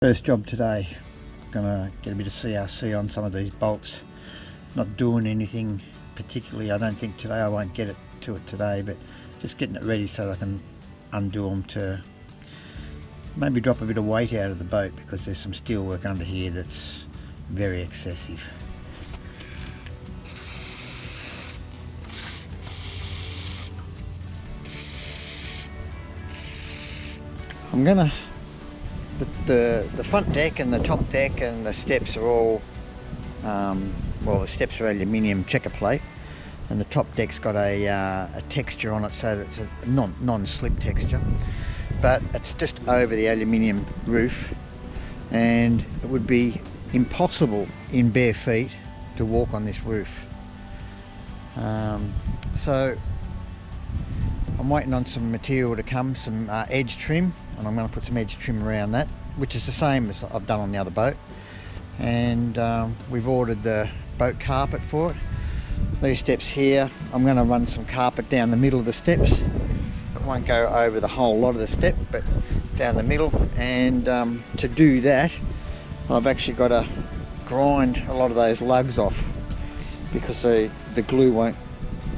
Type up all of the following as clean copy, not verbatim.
First job today, gonna get a bit of CRC on some of these bolts. Not doing anything particularly, I don't think today. I won't get to it today, but just getting it ready so I can undo them to maybe drop a bit of weight out of the boat, because there's some steel work under here that's very excessive. I'm gonna the front deck and the top deck and the steps are all well, the steps are aluminium checker plate, and the top deck's got a texture on it, so that's a non-slip texture, but it's just over the aluminium roof, and it would be impossible in bare feet to walk on this roof. So I'm waiting on some material to come, some edge trim, and I'm going to put some edge trim around that, which is the same as I've done on the other boat. And we've ordered the boat carpet for it. These steps here, I'm going to run some carpet down the middle of the steps. It won't go over the whole lot of the step, but down the middle. And to do that, I've actually got to grind a lot of those lugs off, because the glue won't,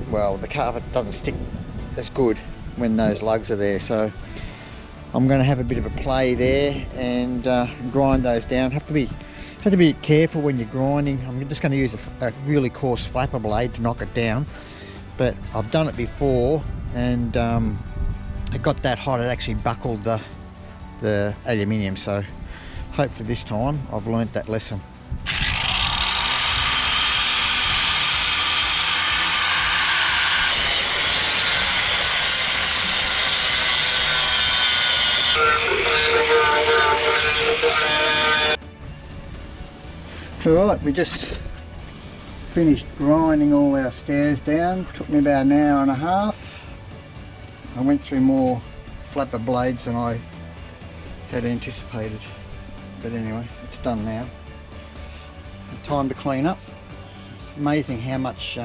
well, the carpet doesn't stick as good when those lugs are there. So I'm going to have a bit of a play there and grind those down. Have to be careful when you're grinding. I'm just going to use a really coarse flapper blade to knock it down, but I've done it before, and it got that hot it actually buckled the aluminium. So hopefully this time I've learnt that lesson. Alright, we just finished grinding all our stairs down. Took me about an hour and a half. I went through more flapper blades than I had anticipated, but anyway, it's done now. Time to clean up. It's amazing how much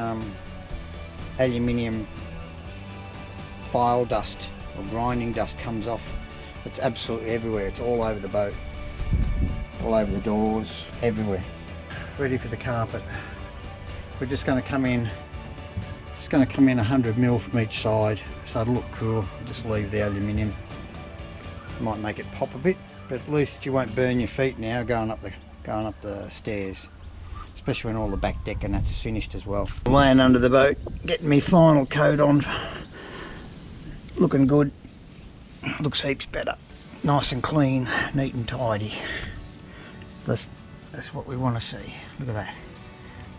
aluminium file dust or grinding dust comes off. It's absolutely everywhere. It's all over the boat, all over the doors, everywhere. Ready for the carpet. We're just going to come in 100 mil from each side, so it'll look cool. Just leave the aluminium. Might make it pop a bit, but at least you won't burn your feet now going up the stairs, especially when all the back deck and that's finished as well. Laying under the boat, getting me final coat on. Looking good. Looks heaps better. Nice and clean, neat and tidy. That's what we want to see. Look at that.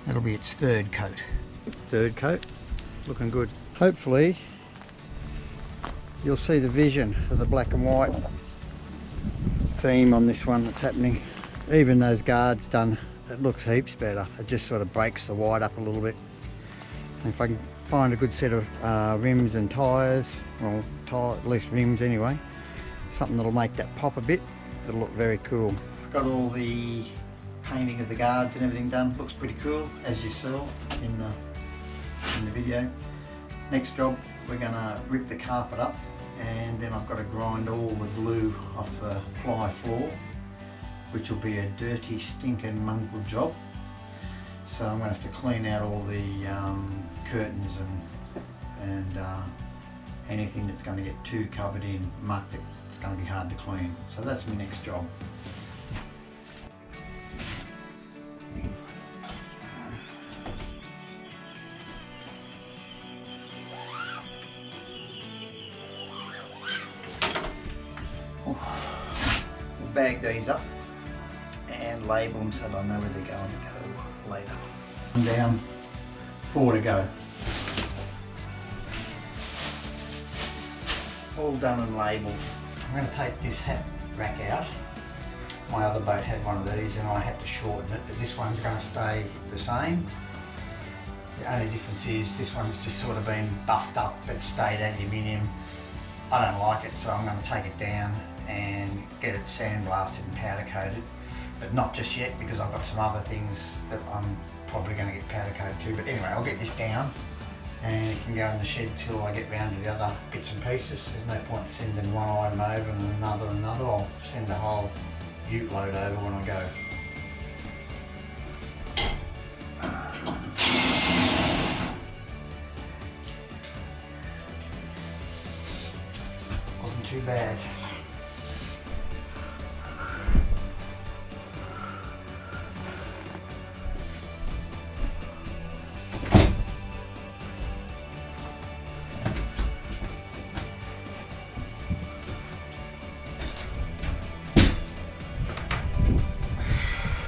That'll be its third coat. Third coat, looking good. Hopefully you'll see the vision of the black and white theme on this one that's happening. Even those guards done, it looks heaps better. It just sort of breaks the white up a little bit. And if I can find a good set of rims and tyres, well, at least rims anyway, something that'll make that pop a bit, it'll look very cool. Got all the painting of the guards and everything done. Looks pretty cool, as you saw in the video. Next job, we're going to rip the carpet up, and then I've got to grind all the glue off the ply floor, which will be a dirty, stinking, mongrel job. So I'm going to have to clean out all the curtains and anything that's going to get too covered in muck that's going to be hard to clean. So that's my next job. We'll bag these up and label them so that I know where they're going to go later. I'm down, 4 to go. All done and labelled. I'm going to take this hat rack out. My other boat had one of these and I had to shorten it, but this one's going to stay the same. The only difference is this one's just sort of been buffed up but stayed aluminium. I don't like it, so I'm going to take it down and get it sandblasted and powder coated, but not just yet because I've got some other things that I'm probably going to get powder coated too. But anyway, I'll get this down and it can go in the shed till I get round to the other bits and pieces. There's no point sending one item over and another. I'll send the whole ute load over when I go. Wasn't too bad.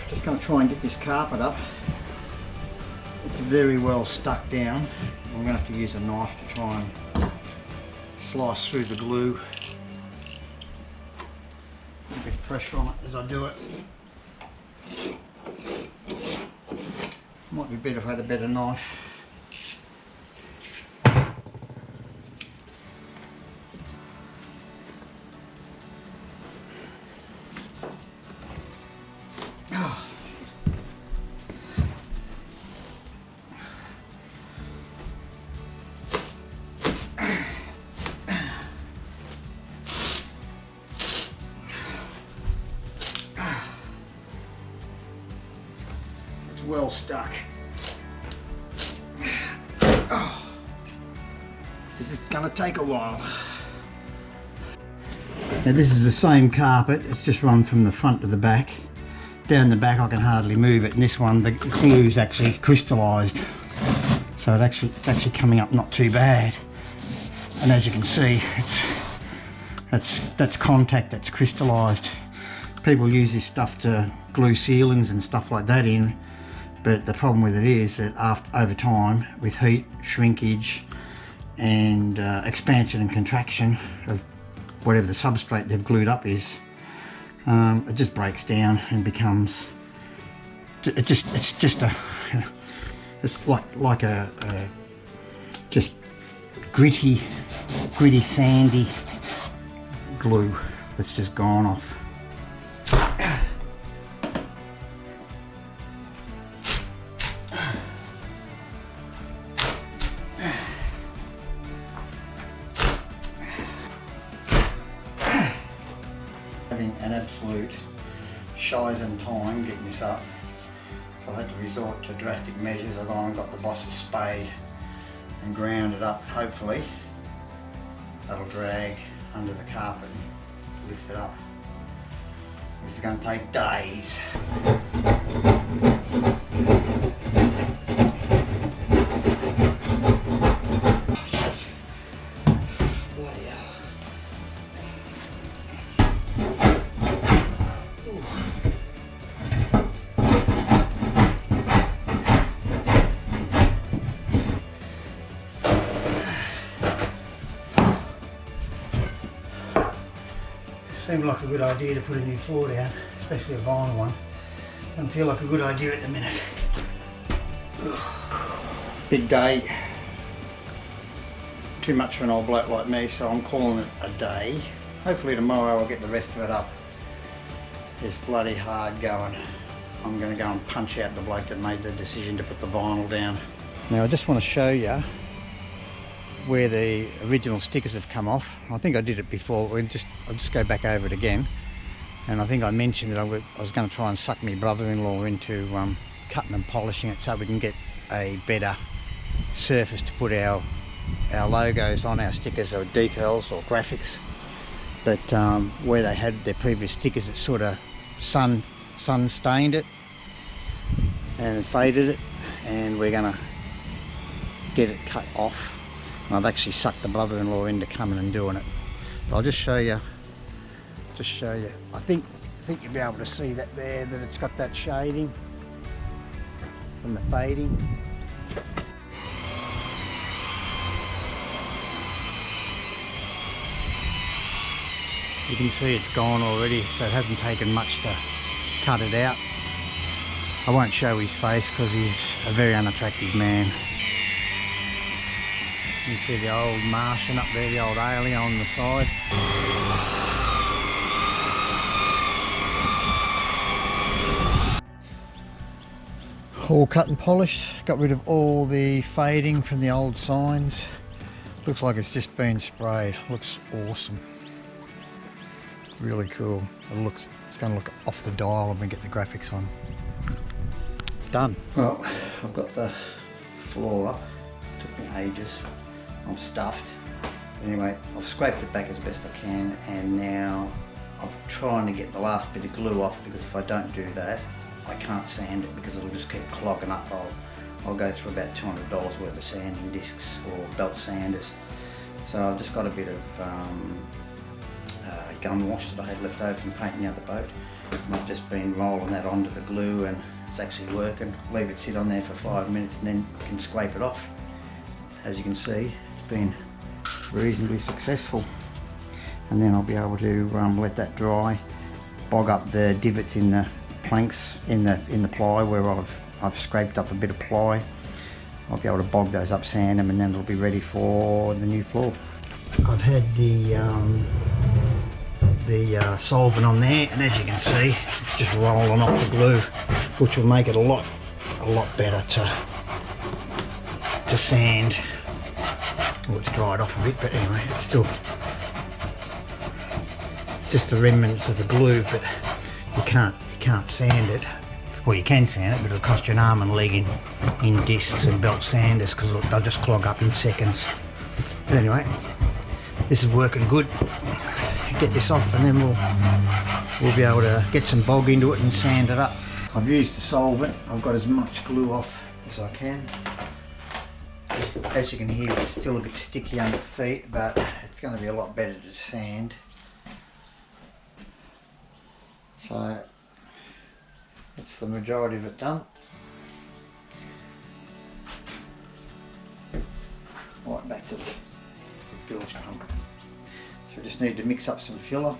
Just going to try and get this carpet up. It's very well stuck down. I'm going to have to use a knife to try and slice through the glue. A bit of pressure on it as I do it. Might be better if I had a better knife. Well stuck. Oh, this is going to take a while. Now this is the same carpet, it's just run from the front to the back. Down the back I can hardly move it, and this one the glue's actually crystallised, so it's actually coming up not too bad. And as you can see, that's contact that's crystallised. People use this stuff to glue ceilings and stuff like that in. But the problem with it is that over time, with heat, shrinkage, and expansion and contraction of whatever the substrate they've glued up is, it just breaks down and becomes. It's like a just gritty, sandy glue that's just gone off. Having an absolute shies and time getting this up, so I had to resort to drastic measures. I've gone and got the boss's spade and ground it up. Hopefully that'll drag under the carpet and lift it up. This is going to take days. Seemed like a good idea to put a new floor down, especially a vinyl one. Doesn't feel like a good idea at the minute. Big day. Too much for an old bloke like me, so I'm calling it a day. Hopefully tomorrow I'll get the rest of it up. It's bloody hard going. I'm going to go and punch out the bloke that made the decision to put the vinyl down. Now I just want to show you where the original stickers have come off. I think I did it before. I'll just go back over it again. And I think I mentioned that I was going to try and suck my brother-in-law into cutting and polishing it so we can get a better surface to put our logos on, our stickers or decals or graphics. But where they had their previous stickers, it sort of sun stained it and faded it, and we're going to get it cut off. I've actually sucked the brother-in-law into coming and doing it. But I'll just show you. I think you'll be able to see that there, that it's got that shading from the fading. You can see it's gone already, so it hasn't taken much to cut it out. I won't show his face because he's a very unattractive man. You can see the old Martian up there, the old alien on the side. All cut and polished, got rid of all the fading from the old signs. Looks like it's just been sprayed, looks awesome. Really cool. It's going to look off the dial when we get the graphics on. Done. Well, I've got the floor up. Took me ages. I'm stuffed. Anyway, I've scraped it back as best I can, and now I'm trying to get the last bit of glue off, because if I don't do that, I can't sand it because it'll just keep clogging up. I'll go through about $200 worth of sanding discs or belt sanders. So I've just got a bit of gum wash that I had left over from painting out the boat, and I've just been rolling that onto the glue, and it's actually working. Leave it sit on there for 5 minutes and then you can scrape it off. As you can see, it's been reasonably successful, and then I'll be able to let that dry, bog up the divots in the planks in the ply where I've scraped up a bit of ply. I'll be able to bog those up, sand them, and then it'll be ready for the new floor. I've had the solvent on there, and as you can see, it's just rolling off the glue, which will make it a lot better to sand. Well, it's dried off a bit, but anyway, it's just the remnants of the glue, but you can't sand it. Well, you can sand it, but it'll cost you an arm and a leg in discs and belt sanders, because they'll just clog up in seconds. But anyway, this is working good. Get this off, and then we'll be able to get some bog into it and sand it up. I've used the solvent. I've got as much glue off as I can. As you can hear, it's still a bit sticky under feet, but it's going to be a lot better to sand. So that's the majority of it done. Right, back to this bilge pump. So we just need to mix up some filler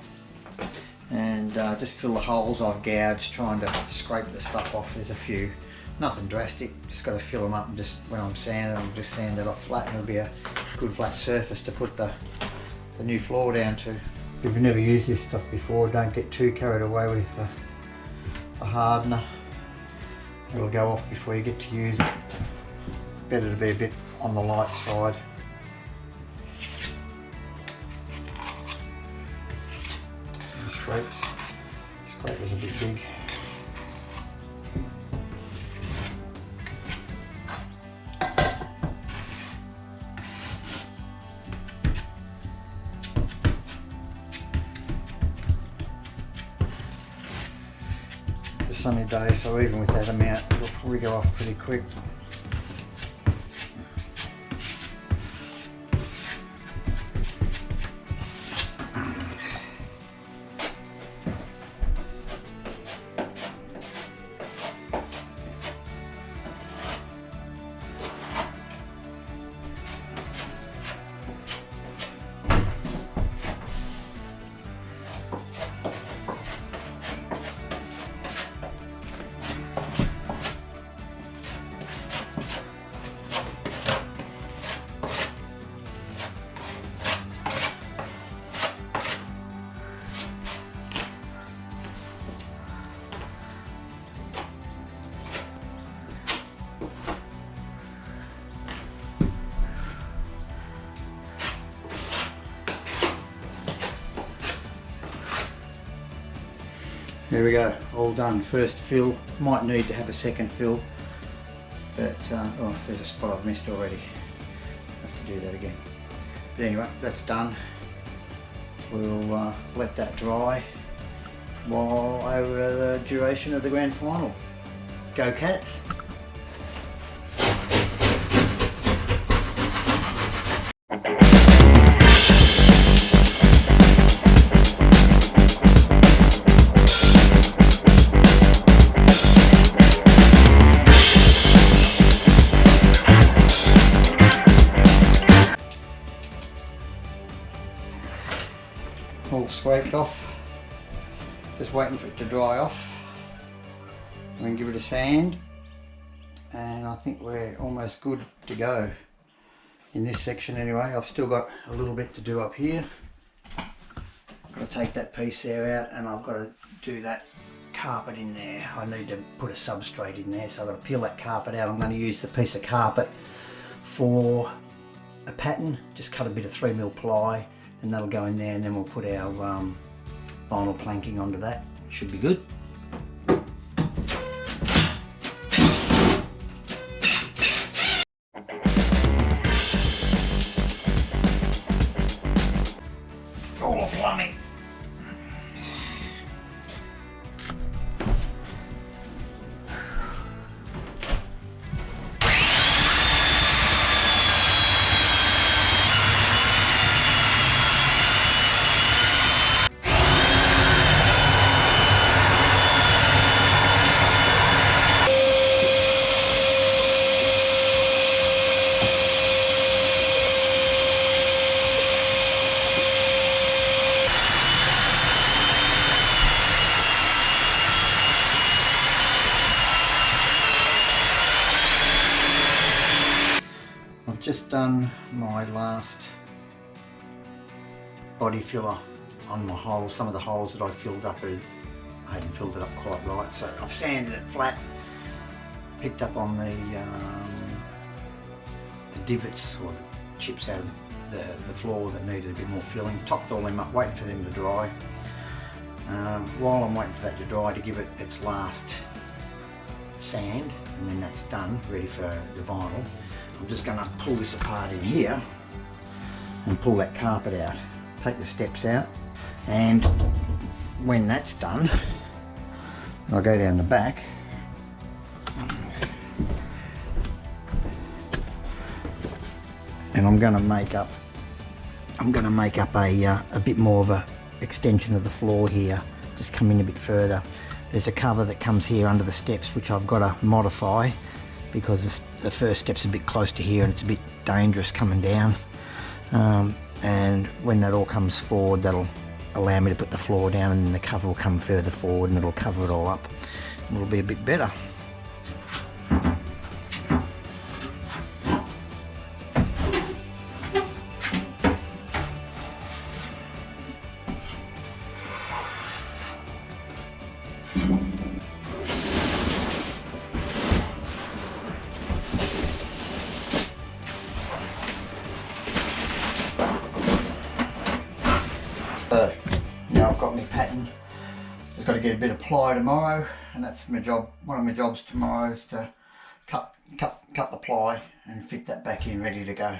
and just fill the holes I've gouged, trying to scrape the stuff off. There's a few, nothing drastic, just got to fill them up, and just when I'm sanding, I'll just sand that off flat, and it'll be a good flat surface to put the new floor down to. If you've never used this stuff before, don't get too carried away with the hardener. It'll go off before you get to use it. Better to be a bit on the light side. Scraper's a bit big. It's a sunny day, so even with that amount, it'll probably go off pretty quick. There we go, all done. First fill, might need to have a second fill, but oh, there's a spot I've missed already. Have to do that again. But anyway, that's done. We'll let that dry while over the duration of the grand final. Go Cats! All scraped off, just waiting for it to dry off. We can give it a sand, and I think we're almost good to go in this section anyway. I've still got a little bit to do up here. I've got to take that piece there out, and I've got to do that carpet in there. I need to put a substrate in there, so I've got to peel that carpet out. I'm going to use the piece of carpet for a pattern. Just cut a bit of 3mm ply, and that'll go in there, and then we'll put our vinyl planking onto that. Should be good. All the plumbing. I've just done my last body filler on my holes. Some of the holes that I filled up, I hadn't filled it up quite right, so I've sanded it flat, picked up on the divots or the chips out of the floor that needed a bit more filling, topped all them up, waiting for them to dry. While I'm waiting for that to dry, to give it its last sand, and then that's done, ready for the vinyl. I'm just going to pull this apart in here and pull that carpet out, take the steps out, and when that's done, I'll go down the back and I'm going to make up a bit more of a extension of the floor here, just come in a bit further. There's a cover that comes here under the steps which I've got to modify because the first step's a bit close to here and it's a bit dangerous coming down, and when that all comes forward, that'll allow me to put the floor down, and then the cover will come further forward and it'll cover it all up and it'll be a bit better. Now I've got my pattern. Just got to get a bit of ply tomorrow, and that's my job. One of my jobs tomorrow is to cut the ply and fit that back in, ready to go.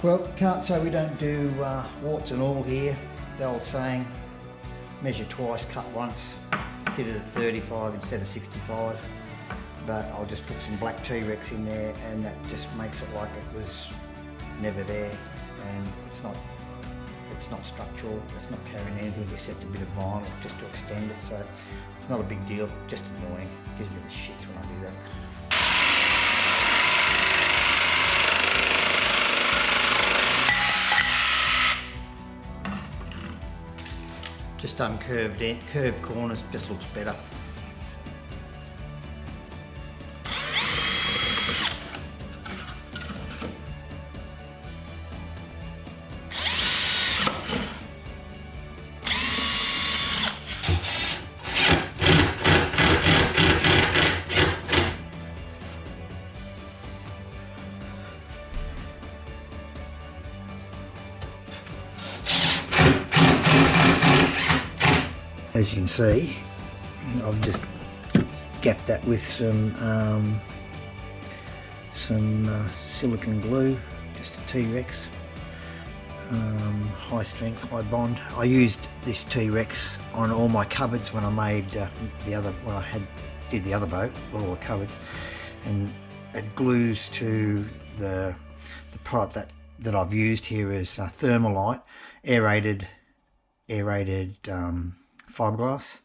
Well, can't say we don't do warts and all here. The old saying, measure twice, cut once. Did it at 35 instead of 65. But I'll just put some black T-Rex in there, and that just makes it like it was never there. And it's not structural, it's not carrying anything except a bit of vinyl just to extend it. So it's not a big deal, just annoying. Gives me the shits when I do that. Just done curved corners, just looks better. As you can see, I've just gapped that with some silicone glue, just a T-Rex, high strength, high bond. I used this T-Rex on all my cupboards when I made did the other boat, all the cupboards, and it glues to the product that I've used here is Thermalite aerated fiberglass.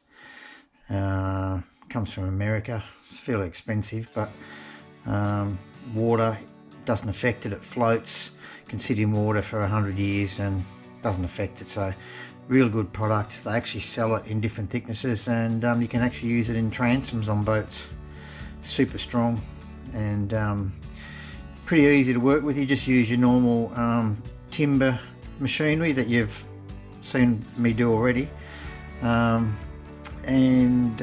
Comes from America. It's fairly expensive, but water doesn't affect it. It floats, can sit in water for 100 years and doesn't affect it. So real good product. They actually sell it in different thicknesses, and you can actually use it in transoms on boats. Super strong and pretty easy to work with. You just use your normal timber machinery that you've seen me do already, and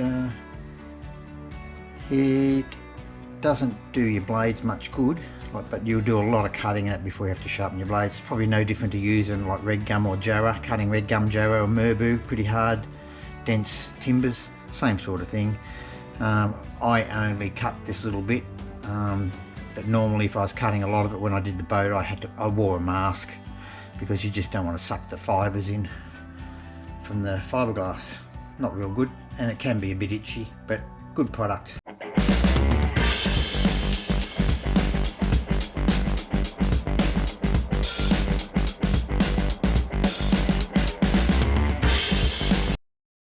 it doesn't do your blades much good, but you'll do a lot of cutting in it before you have to sharpen your blades. It's probably no different to using like red gum or jarrah, cutting red gum, jarrah or merbau, pretty hard dense timbers, same sort of thing. I only cut this little bit, but normally if I was cutting a lot of it when I did the boat, I wore a mask, because you just don't want to suck the fibres in from the fiberglass. Not real good, and it can be a bit itchy, but good product.